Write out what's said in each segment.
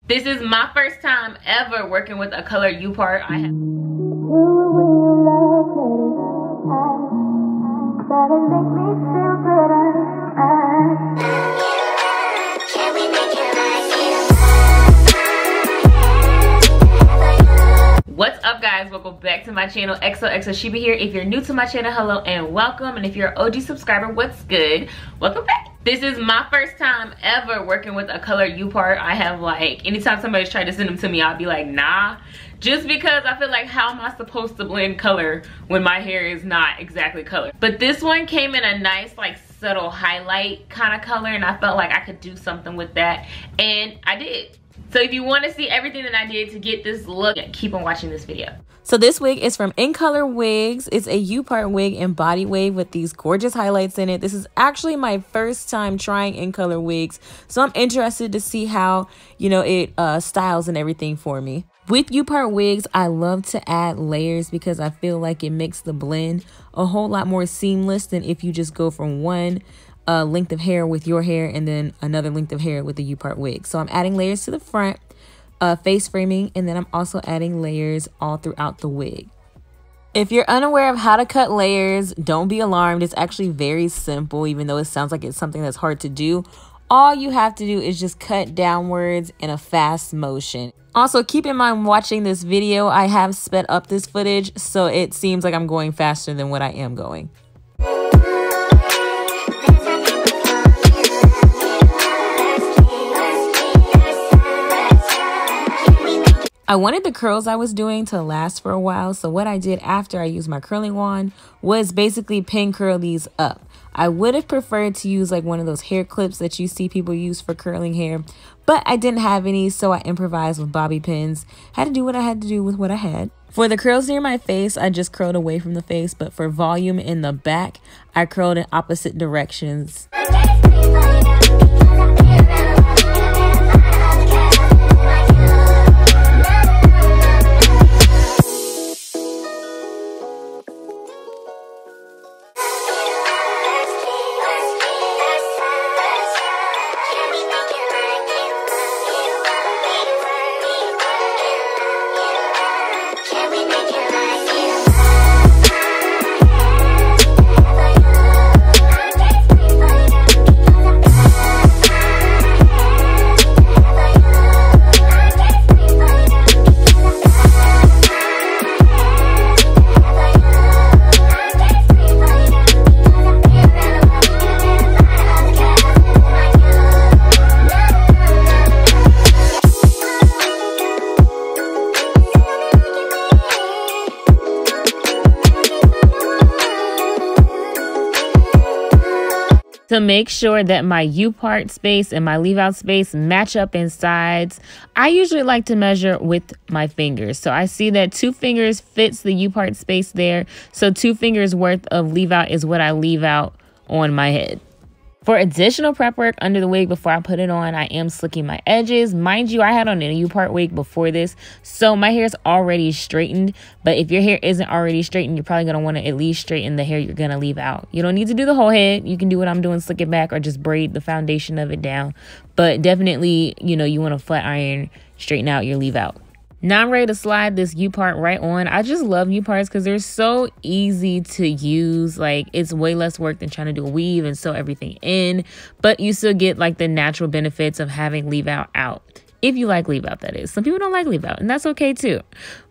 This is my first time ever working with a color UPart. I have What's up, guys? Welcome back to my channel. XOXO Sheba here. If you're new to my channel, hello and welcome. And if you're an OG subscriber, what's good? Welcome back. This is my first time ever working with a color UPart. I have like, anytime somebody's tried to send them to me, I'll be like, nah. Just because I feel like, how am I supposed to blend color when my hair is not exactly colored? But this one came in a nice, like, subtle highlight kind of color, and I felt like I could do something with that, and I did. So if you want to see everything that I did to get this look, keep on watching this video. So this wig is from Incolorwigs. It's a UPart wig and body wave with these gorgeous highlights in it. This is actually my first time trying Incolorwigs, so I'm interested to see how, you know, it styles and everything for me. With UPart wigs, I love to add layers because I feel like it makes the blend a whole lot more seamless than if you just go from one length of hair with your hair and then another length of hair with the UPart wig. So I'm adding layers to the front, face framing, and then I'm also adding layers all throughout the wig. If you're unaware of how to cut layers, don't be alarmed. It's actually very simple, even though it sounds like it's something that's hard to do. All you have to do is just cut downwards in a fast motion. Also, keep in mind, watching this video, I have sped up this footage, so it seems like I'm going faster than what I am going. I wanted the curls I was doing to last for a while, so what I did after I used my curling wand was basically pin curl these up. I would have preferred to use like one of those hair clips that you see people use for curling hair, but I didn't have any, so I improvised with bobby pins. Had to do what I had to do with what I had. For the curls near my face, I just curled away from the face, but for volume in the back, I curled in opposite directions. To make sure that my UPart space and my leave out space match up in sides, I usually like to measure with my fingers. So I see that 2 fingers fits the UPart space there. So 2 fingers worth of leave out is what I leave out on my head. For additional prep work under the wig before I put it on, I am slicking my edges. Mind you, I had on a UPart wig before this, so my hair is already straightened. But if your hair isn't already straightened, you're probably going to want to at least straighten the hair you're going to leave out. You don't need to do the whole head. You can do what I'm doing, slick it back, or just braid the foundation of it down. But definitely, you know, you want to flat iron, straighten out your leave out. Now I'm ready to slide this UPart right on. I just love UParts because they're so easy to use. Like, it's way less work than trying to do a weave and sew everything in, but you still get like the natural benefits of having leave out. If you like leave out, that is. Some people don't like leave out, and that's okay too.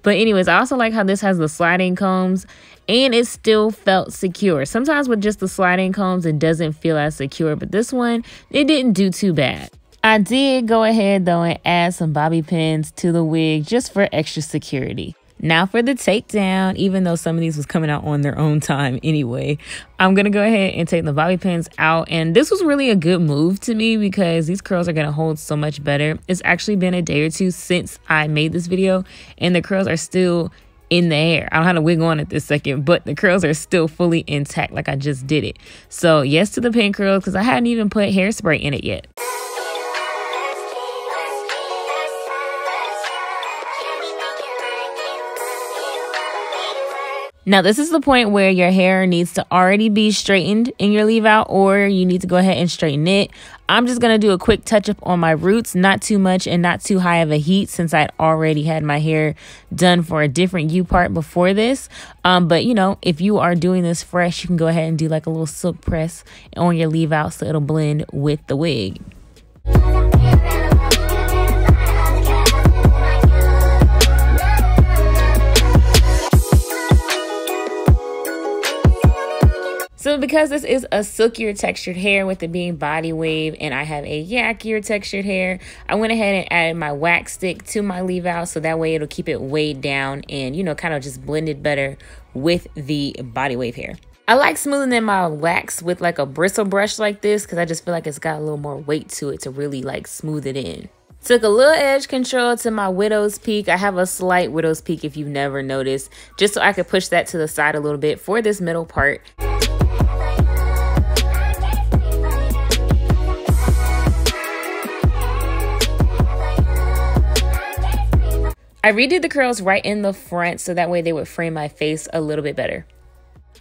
But anyways, I also like how this has the sliding combs and it still felt secure. Sometimes with just the sliding combs, it doesn't feel as secure, but this one, it didn't do too bad. I did go ahead though and add some bobby pins to the wig just for extra security. Now for the takedown, even though some of these was coming out on their own time anyway, I'm going to go ahead and take the bobby pins out. And this was really a good move to me because these curls are going to hold so much better. It's actually been a day or two since I made this video and the curls are still in the hair. I don't have a wig on at this second, but the curls are still fully intact like I just did it. So yes to the pin curls because I hadn't even put hairspray in it yet. Now, this is the point where your hair needs to already be straightened in your leave out, or you need to go ahead and straighten it. I'm just going to do a quick touch up on my roots, not too much and not too high of a heat, since I'd already had my hair done for a different UPart before this. But you know, if you are doing this fresh, you can go ahead and do like a little silk press on your leave out so it'll blend with the wig. So because this is a silkier textured hair with it being body wave and I have a yakkier textured hair, I went ahead and added my wax stick to my leave out so that way it'll keep it weighed down and, you know, kind of just blended better with the body wave hair. I like smoothing in my wax with like a bristle brush like this because I just feel like it's got a little more weight to it to really like smooth it in. Took a little edge control to my widow's peak. I have a slight widow's peak if you've never noticed, just so I could push that to the side a little bit for this middle part. I redid the curls right in the front so that way they would frame my face a little bit better.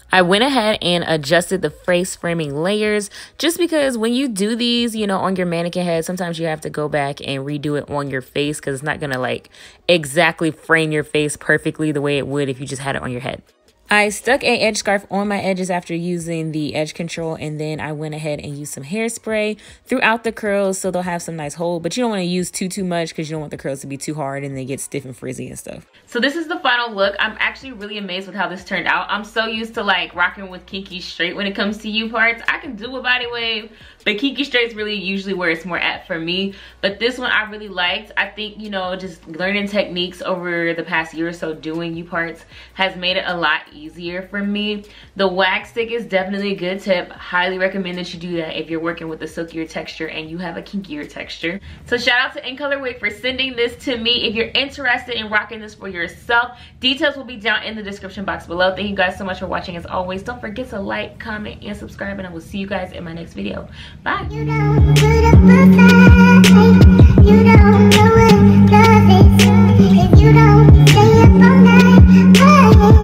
I went ahead and adjusted the face framing layers just because when you do these, you know, on your mannequin head, sometimes you have to go back and redo it on your face because it's not going to like exactly frame your face perfectly the way it would if you just had it on your head. I stuck a edge scarf on my edges after using the edge control, and then I went ahead and used some hairspray throughout the curls so they'll have some nice hold, but you don't want to use too much because you don't want the curls to be too hard and they get stiff and frizzy and stuff. So this is the final look. I'm actually really amazed with how this turned out. I'm so used to like rocking with kinky straight when it comes to UParts. I can do a body wave, but kinky straight is really usually where it's more at for me. But this one I really liked. I think, you know, just learning techniques over the past year or so doing UParts has made it a lot easier for me. The wax stick is definitely a good tip. Highly recommend that you do that if you're working with a silkier texture and you have a kinkier texture. So shout out to Incolorwig for sending this to me. If you're interested in rocking this for yourself, details will be down in the description box below. Thank you guys so much for watching. As always, don't forget to like, comment, and subscribe, and I will see you guys in my next video. Bye.